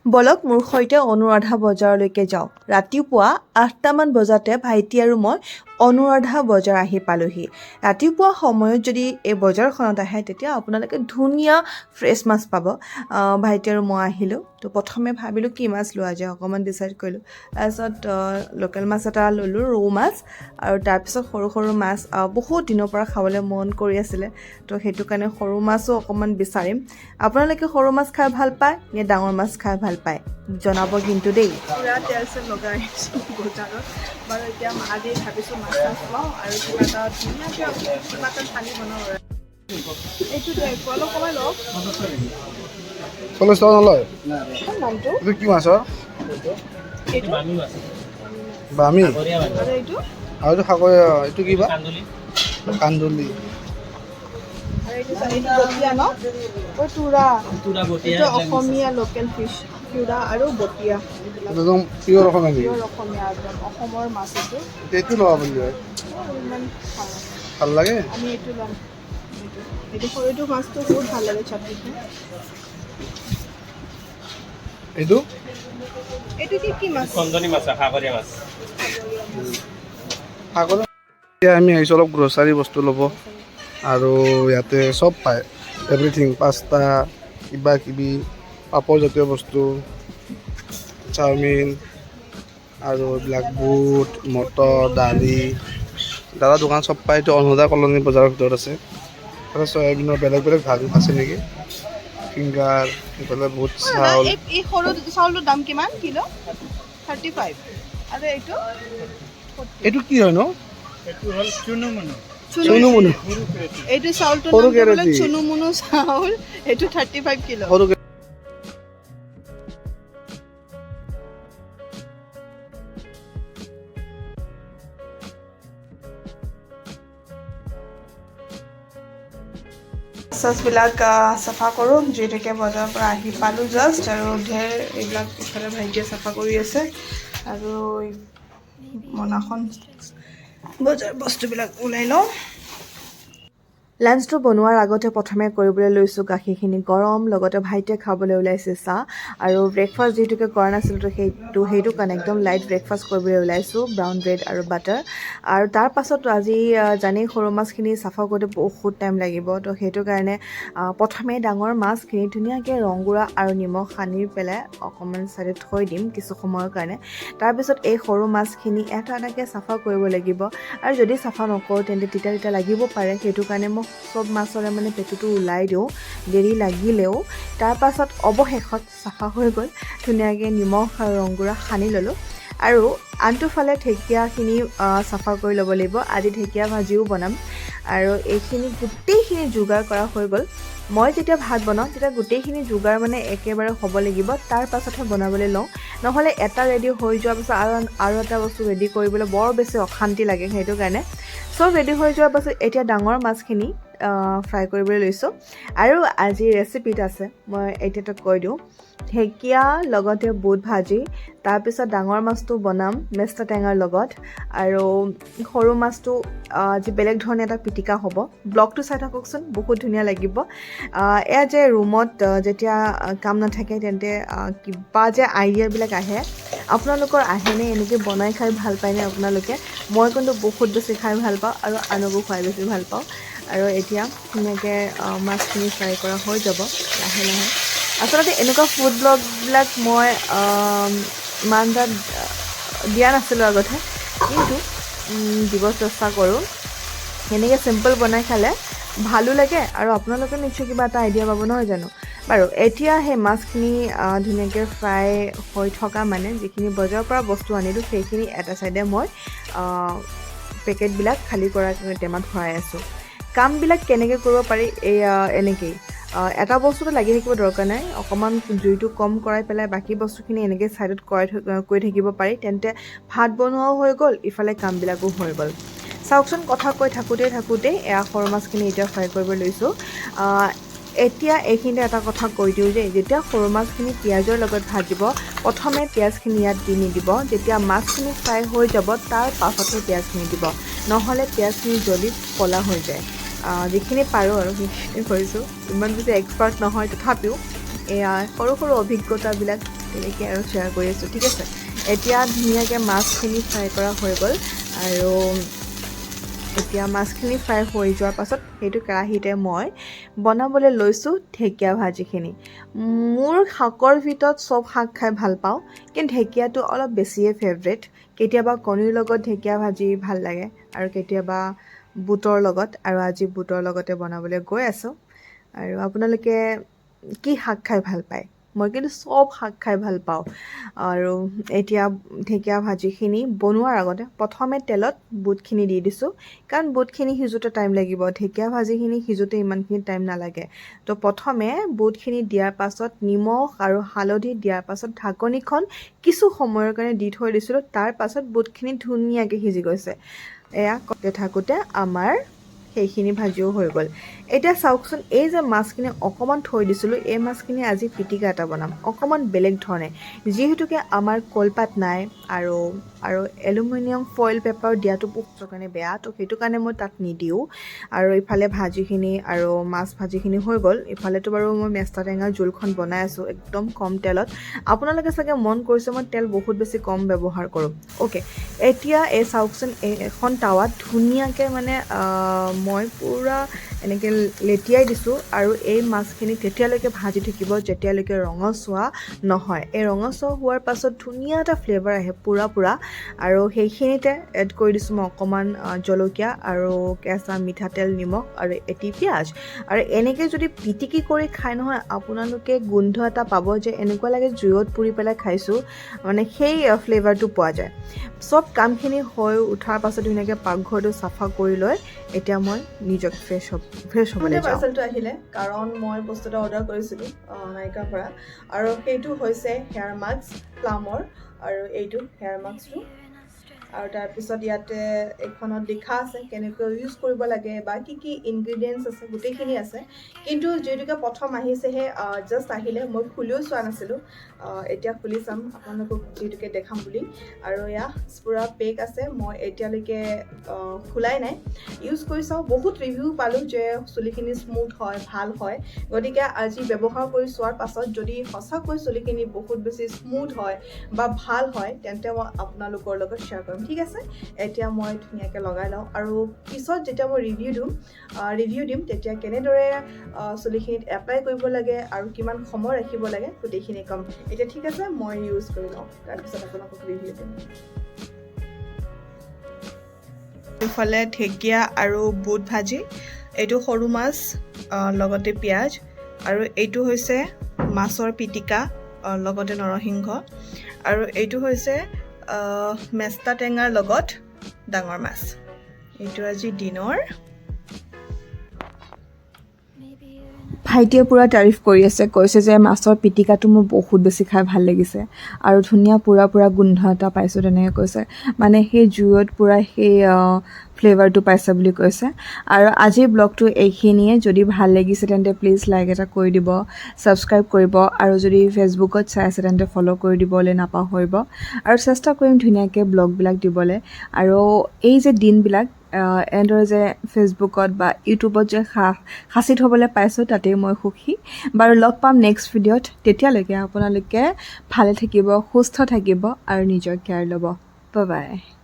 বলক মোৰ সৈতে অনুৰাধা বজাৰলৈকে যাওঁ। ৰাতিপুৱা ৮টামান বজাতে ভাইটি আৰু মই অনুৰাধা বজাৰ আহি পালোহি। ৰাতিপুৱা সময়ত যদি এই বজাৰখনত আহে তেতিয়া আপোনালোকে ধুনীয়া ফ্ৰেছ মাছ পাব। ভাইটি আৰু মই আহিলোঁ, তো প্ৰথমে ভাবিলোঁ কি মাছ লোৱা যায়, অকণমান ডিচাইড কৰিলোঁ। তাৰপিছত লোকেল মাছ এটা ল'লোঁ, ৰৌ মাছ, আৰু তাৰপিছত সৰু সৰু মাছ বহুত দিনৰ পৰা খাবলৈ মন কৰি আছিলে, তো সেইটো কাৰণে সৰু মাছো অকণমান বিচাৰিম। আপোনালোকে সৰু মাছ খাই ভাল পায় নে ডাঙৰ মাছ খাই ভাল পায় জনাব কিন্তু দেই। পুৰা তেল চেল লগাই আহিছোঁ বজাৰত। বাৰু এতিয়া আজি ভাবিছোঁ মাছ চাছ লওঁ আৰু কিবা এটা ধুনীয়াকৈ কিবা এটা পানী বনাওঁ। এইটো অলপ কমাই লওক। 40 টকা নলয় নামটো এইটো কি মাছৰ? এইটো বামি আৰু এইটো আৰু এইটো সাগৰীয়া, এইটো কিবা কান্দুলি। আৰু এইটো বটীয়া ন, তুৰা, এইটো অসমীয়া লোকেল ফিছ, তুৰা আৰু বটীয়া, একদম পিয়ৰ অসমীয়া নেকি? পিয়ৰ অসমীয়া, একদম অসমৰ মাছ এইটো। এইটো ল'ব পাৰিলি হয়, ইমান ভাল লাগে। আমি এইটো ল'ম। এইটো সৰুটো মাছটো বহুত ভাল লাগে, চাটনিটো। এইটো এইটো কি মাছ? কন্দনি মাছ, সাগৰীয়া মাছ। সাগৰীয়া। এতিয়া আমি আহিছোঁ অলপ গ্ৰচাৰী বস্তু ল'ব, আৰু ইয়াতে চব পায়, এভৰিথিং, পাস্তা, কিবা কিবি, পাপৰ জাতীয় বস্তু, চাওমিন, আৰু এইবিলাক বুট, মটৰ, দালি, দাদা দোকান চব পায়। এইটো অনুৰাধা কলনী বজাৰৰ ভিতৰত আছে। তাতে চয়াবিনৰ বেলেগ বেলেগ ভাগ আছে নেকি, ফিংগাৰ, এইফালে বুট, চাউল। এই সৰু চাউলটোৰ দাম কিমান কিলো? 35। আৰু এইটো এইটো কি হয় ন? এইটো হ'ল চুনুমুনু। চুনুমুনু। এইটো চাউলটোৰ সৰু নাম বোলে কেৰেটি। চুনুমুনু চাউল। এইটো 35 কিলো। সৰু চচবিলাক চাফা কৰোঁ, যিহেতুকে বজাৰৰ পৰা আহি পালোঁ জাষ্ট, আৰু ঢেৰ এইবিলাক ইফালে ভাইটিয়ে চাফা কৰি আছে, আৰু মনাখন বজাৰ বস্তুবিলাক ওলাই লওঁ। লাঞ্চটো বনোৱাৰ আগতে প্ৰথমে কৰিবলৈ লৈছোঁ গাখীৰখিনি গৰম, লগতে ভাইটিয়ে খাবলৈ ওলাইছে চাহ, আৰু ব্ৰেকফাষ্ট যিহেতুকে কৰা নাছিলোঁ, তো সেইটো কাৰণে একদম লাইট ব্ৰেকফাষ্ট কৰিবলৈ ওলাইছোঁ, ব্ৰাউন ব্ৰেড আৰু বাটাৰ। আৰু তাৰ পাছত আজি জানেই সৰু মাছখিনি চাফা কৰোঁতে বহুত টাইম লাগিব, তো সেইটো কাৰণে প্ৰথমে ডাঙৰ মাছখিনি ধুনীয়াকৈ ৰংগুড়া আৰু নিমখ সানি পেলাই অকণমান ছাইডত থৈ দিম কিছু সময়ৰ কাৰণে। তাৰপিছত এই সৰু মাছখিনি এটা এটাকৈ চাফা কৰিব লাগিব, আৰু যদি চাফা নকৰোঁ তেন্তে তিতা লাগিব পাৰে, সেইটো কাৰণে মই চব মাছৰে মানে পেটুটো ওলাই দিওঁ দেৰি লাগিলেও। তাৰপাছত অৱশেষত চাফা হৈ গ'ল, ধুনীয়াকৈ নিমখ আৰু ৰংগুড়া সানি ল'লোঁ। আৰু আনটো ফালে ঢেকীয়াখিনি চাফা কৰি ল'ব লাগিব, আজি ঢেকীয়া ভাজিও বনাম, আৰু এইখিনি গোটেইখিনি যোগাৰ কৰা হৈ গ'ল। মই যেতিয়া ভাত বনাওঁ তেতিয়া গোটেইখিনি যোগাৰ মানে একেবাৰে হ'ব লাগিব, তাৰ পাছতহে বনাবলৈ লওঁ, নহ'লে এটা ৰেডি হৈ যোৱাৰ পাছত আৰু এটা বস্তু ৰেডি কৰিবলৈ বৰ বেছি অশান্তি লাগে, সেইটো কাৰণে চব ৰেডি হৈ যোৱাৰ পাছত এতিয়া ডাঙৰ মাছখিনি ফ্ৰাই কৰিবলৈ লৈছোঁ। আৰু আজিৰ ৰেচিপিত আছে, মই এতিয়াতো কৈ দিওঁ, ঢেকীয়া লগতে বুট ভাজি, তাৰপিছত ডাঙৰ মাছটো বনাম মেষ্টা টেঙাৰ লগত, আৰু সৰু মাছটো আজি বেলেগ ধৰণে এটা পিটিকা হ'ব। ব্লগটো চাই থাককচোন, বহুত ধুনীয়া লাগিব। এয়া যে ৰুমত যেতিয়া কাম নাথাকে তেন্তে কিবা যে আইডিয়াবিলাক আহে, আপোনালোকৰ আহেনে? এনেকৈ বনাই খাই ভাল পায়নে আপোনালোকে? মই কিন্তু বহুত বেছি খাই ভাল পাওঁ, আৰু আনকো খুৱাই বেছি ভাল পাওঁ। আৰু এতিয়া ধুনীয়াকৈ মাছখিনি ফ্ৰাই কৰা হৈ যাব লাহে লাহে। আচলতে এনেকুৱা ফুড ব্লগবিলাক মই ইমান এটা দিয়া নাছিলোঁ আগতে, কিন্তু দিব চেষ্টা কৰোঁ। এনেকৈ চিম্পল বনাই খালে ভালো লাগে, আৰু আপোনালোকে নিশ্চয় কিবা এটা আইডিয়া পাব, নহয় জানো? বাৰু এতিয়া সেই মাছখিনি ধুনীয়াকৈ ফ্ৰাই হৈ থকা, মানে যিখিনি বজাৰৰ পৰা বস্তু আনিলোঁ সেইখিনি এটা ছাইডে মই পেকেটবিলাক খালী কৰা টেমাত ভৰাই আছোঁ। কামবিলাক কেনেকৈ কৰিব পাৰি, এনেকেই এটা বস্তুটো লাগি থাকিব দৰকাৰ নাই, অকণমান জুইটো কম কৰাই পেলাই বাকী বস্তুখিনি এনেকৈ ছাইডত কৰি থাকিব পাৰি, তেন্তে ভাত বনোৱাও হৈ গ'ল, ইফালে কামবিলাকো হৈ গ'ল। চাওকচোন, কথা কৈ থাকোঁতেই এয়া সৰু মাছখিনি এতিয়া ফ্ৰাই কৰিব লৈছোঁ। এতিয়া এইখিনিতে এটা কথা কৈ দিওঁ যে যেতিয়া সৰু মাছখিনি পিঁয়াজৰ লগত ভাজিব, প্ৰথমে পিঁয়াজখিনি ইয়াত দি নিদিব, যেতিয়া মাছখিনি ফ্ৰাই হৈ যাব তাৰ পাছতহে পিঁয়াজখিনি দিব, নহ'লে পিঁয়াজখিনি জ্বলি ক'লা হৈ যায়। যিখিনি পাৰোঁ আৰু সেইখিনি কৰিছোঁ, ইমান বেছি এক্সপাৰ্ট নহয়, তথাপিও এয়া সৰু সৰু অভিজ্ঞতাবিলাক তেনেকৈ আৰু শ্বেয়াৰ কৰি আছোঁ ঠিক আছে এতিয়া ধুনীয়াকৈ মাছখিনি ফ্ৰাই কৰা হৈ গ'ল আৰু এতিয়া মাছখিনি ফ্ৰাই হৈ যোৱাৰ পাছত সেইটো কেৰাহীতে মই বনাবলৈ লৈছোঁ ঢেকীয়া ভাজিখিনি মোৰ শাকৰ ভিতৰত চব শাক খাই ভাল পাওঁ কিন্তু ঢেকীয়াটো অলপ বেছিয়ে ফেভৰেট কেতিয়াবা কণীৰ লগত ঢেকীয়া ভাজি ভাল লাগে আৰু কেতিয়াবা বুটৰ লগত আৰু আজি বুটৰ লগতে বনাবলৈ গৈ আছোঁ আৰু আপোনালোকে কি শাক খাই ভাল পায় মই কিন্তু চব শাক খাই ভাল পাওঁ আৰু এতিয়া ঢেকীয়া ভাজিখিনি বনোৱাৰ আগতে প্ৰথমে তেলত বুটখিনি দি দিছোঁ কাৰণ বুটখিনি সিজোতে টাইম লাগিব ঢেকীয়া ভাজিখিনি সিজোতে ইমানখিনি টাইম নালাগে তো প্ৰথমে বুটখিনি দিয়াৰ পাছত নিমখ আৰু হালধি দিয়াৰ পাছত ঢাকনিখন কিছু সময়ৰ কাৰণে দি থৈ দিছিলোঁ তাৰ পাছত বুটখিনি ধুনীয়াকৈ সিজি গৈছে এয়া কতে থাকোঁতে আমাৰ সেইখিনি ভাজিও হৈ গ'ল এতিয়া চাওকচোন এই যে মাছখিনি অকণমান থৈ দিছিলোঁ এই মাছখিনি আজি পিটিকা এটা বনাম অকণমান বেলেগ ধৰণে যিহেতুকে আমাৰ কলপাত নাই আৰু এলুমিনিয়াম ফইল পেপাৰ দিয়াটো বহুত কাৰণে বেয়া তো সেইটো কাৰণে মই তাত নিদিওঁ আৰু ইফালে ভাজিখিনি আৰু মাছ ভাজিখিনি হৈ গ'ল ইফালেতো বাৰু মই মেষ্টা টেঙাৰ জোলখন বনাই আছোঁ একদম কম তেলত আপোনালোকে চাগে মন কৰিছে মই তেল বহুত বেছি কম ব্যৱহাৰ কৰোঁ অ'কে এতিয়া এই চাওকচোন এখন টাৱাত ধুনীয়াকৈ মানে মই পূৰা এনেকৈ লেটিয়াই দিছোঁ আৰু এই মাছখিনি তেতিয়ালৈকে ভাজি থাকিব যেতিয়ালৈকে ৰঙচুৱা নহয় এই ৰঙচুৱা হোৱাৰ পাছত ধুনীয়া এটা ফ্লেভাৰ আহে পূৰা আৰু সেইখিনিতে এড কৰি দিছোঁ মই অকণমান জলকীয়া আৰু কেঁচা মিঠাতেল নিমখ আৰু এটি পিঁয়াজ আৰু এনেকৈ যদি পিটিকি কৰি খাই নহয় আপোনালোকে গোন্ধ এটা পাব যে এনেকুৱা লাগে জুইত পুৰি পেলাই খাইছোঁ মানে সেই ফ্লেভাৰটো পোৱা যায় চব কামখিনি হৈ উঠাৰ পাছত ধুনীয়াকৈ পাকঘৰটো চাফা কৰি লৈ এতিয়া মই নিজক ফ্ৰেছ হ'বলৈ যাওঁ পাৰ্চেলটো আহিলে কাৰণ মই বস্তু এটা অৰ্ডাৰ কৰিছিলোঁ নাইকাৰ পৰা আৰু সেইটো হৈছে হেয়াৰ মাস্ক প্লামৰ আৰু এইটো হেয়াৰ মাস্কটো আৰু তাৰপিছত ইয়াতে এইখনত লিখা আছে কেনেকৈ ইউজ কৰিব লাগে বা কি কি ইনগ্ৰিডিয়েণ্টছ আছে গোটেইখিনি আছে কিন্তু যিহেতুকে প্ৰথম আহিছেহে জাষ্ট আহিলে মই খুলিও চোৱা নাছিলোঁ এতিয়া খুলি চাম আপোনালোকক যিহেতুকে দেখাম বুলি আৰু এয়া পূৰা পেক আছে মই এতিয়ালৈকে খোলাই নাই ইউজ কৰি চাওঁ বহুত ৰিভিউ পালোঁ যে চুলিখিনি স্মুথ হয় ভাল হয় গতিকে আজি ব্যৱহাৰ কৰি চোৱাৰ পাছত যদি সঁচাকৈ চুলিখিনি বহুত বেছি স্মুথ হয় বা ভাল হয় তেন্তে মই আপোনালোকৰ লগত শ্বেয়াৰ কৰিম ঠিক আছে এতিয়া মই ধুনীয়াকৈ লগাই লওঁ আৰু পিছত যেতিয়া মই ৰিভিউ দিম তেতিয়া কেনেদৰে চুলিখিনিত এপ্লাই কৰিব লাগে আৰু কিমান সময় ৰাখিব লাগে গোটেইখিনি ক'ম এতিয়া ঠিক আছে মই ইউজ কৰি লওঁ তাৰপিছত আপোনালোকক ৰিভিউ দিম ইফালে ঢেকীয়া আৰু বুট ভাজি এইটো সৰু মাছ লগতে পিঁয়াজ আৰু এইটো হৈছে মাছৰ পিটিকা লগতে নৰসিংহ আৰু এইটো হৈছে মেষ্টা টেঙাৰ লগত ডাঙৰ মাছ এইটো আজি দিনৰ ভাইটিয়ে পূৰা তাৰিফ কৰি আছে কৈছে যে মাছৰ পিটিকাটো মোৰ বহুত বেছি খাই ভাল লাগিছে আৰু ধুনীয়া পূৰা গোন্ধ এটা পাইছোঁ তেনেকৈ কৈছে মানে সেই জুইত পূৰা সেই ফ্লেভাৰটো পাইছে বুলি কৈছে আৰু আজিৰ ব্লগটো এইখিনিয়ে যদি ভাল লাগিছে তেন্তে প্লিজ লাইক এটা কৰি দিব ছাবস্ক্ৰাইব কৰিব আৰু যদি ফেচবুকত চাই আছে তেন্তে ফ'ল' কৰি দিবলৈ নাপাহৰিব আৰু চেষ্টা কৰিম ধুনীয়াকৈ ব্লগবিলাক দিবলৈ আৰু এই যে দিনবিলাক এনেদৰে যে ফেচবুকত বা ইউটিউবত যে সাঁচি থ'বলৈ পাইছোঁ তাতেই মই সুখী বাৰু লগ পাম নেক্সট ভিডিঅ'ত তেতিয়ালৈকে আপোনালোকে ভালে থাকিব সুস্থ থাকিব আৰু নিজৰ কেয়াৰ ল'ব বাই বাই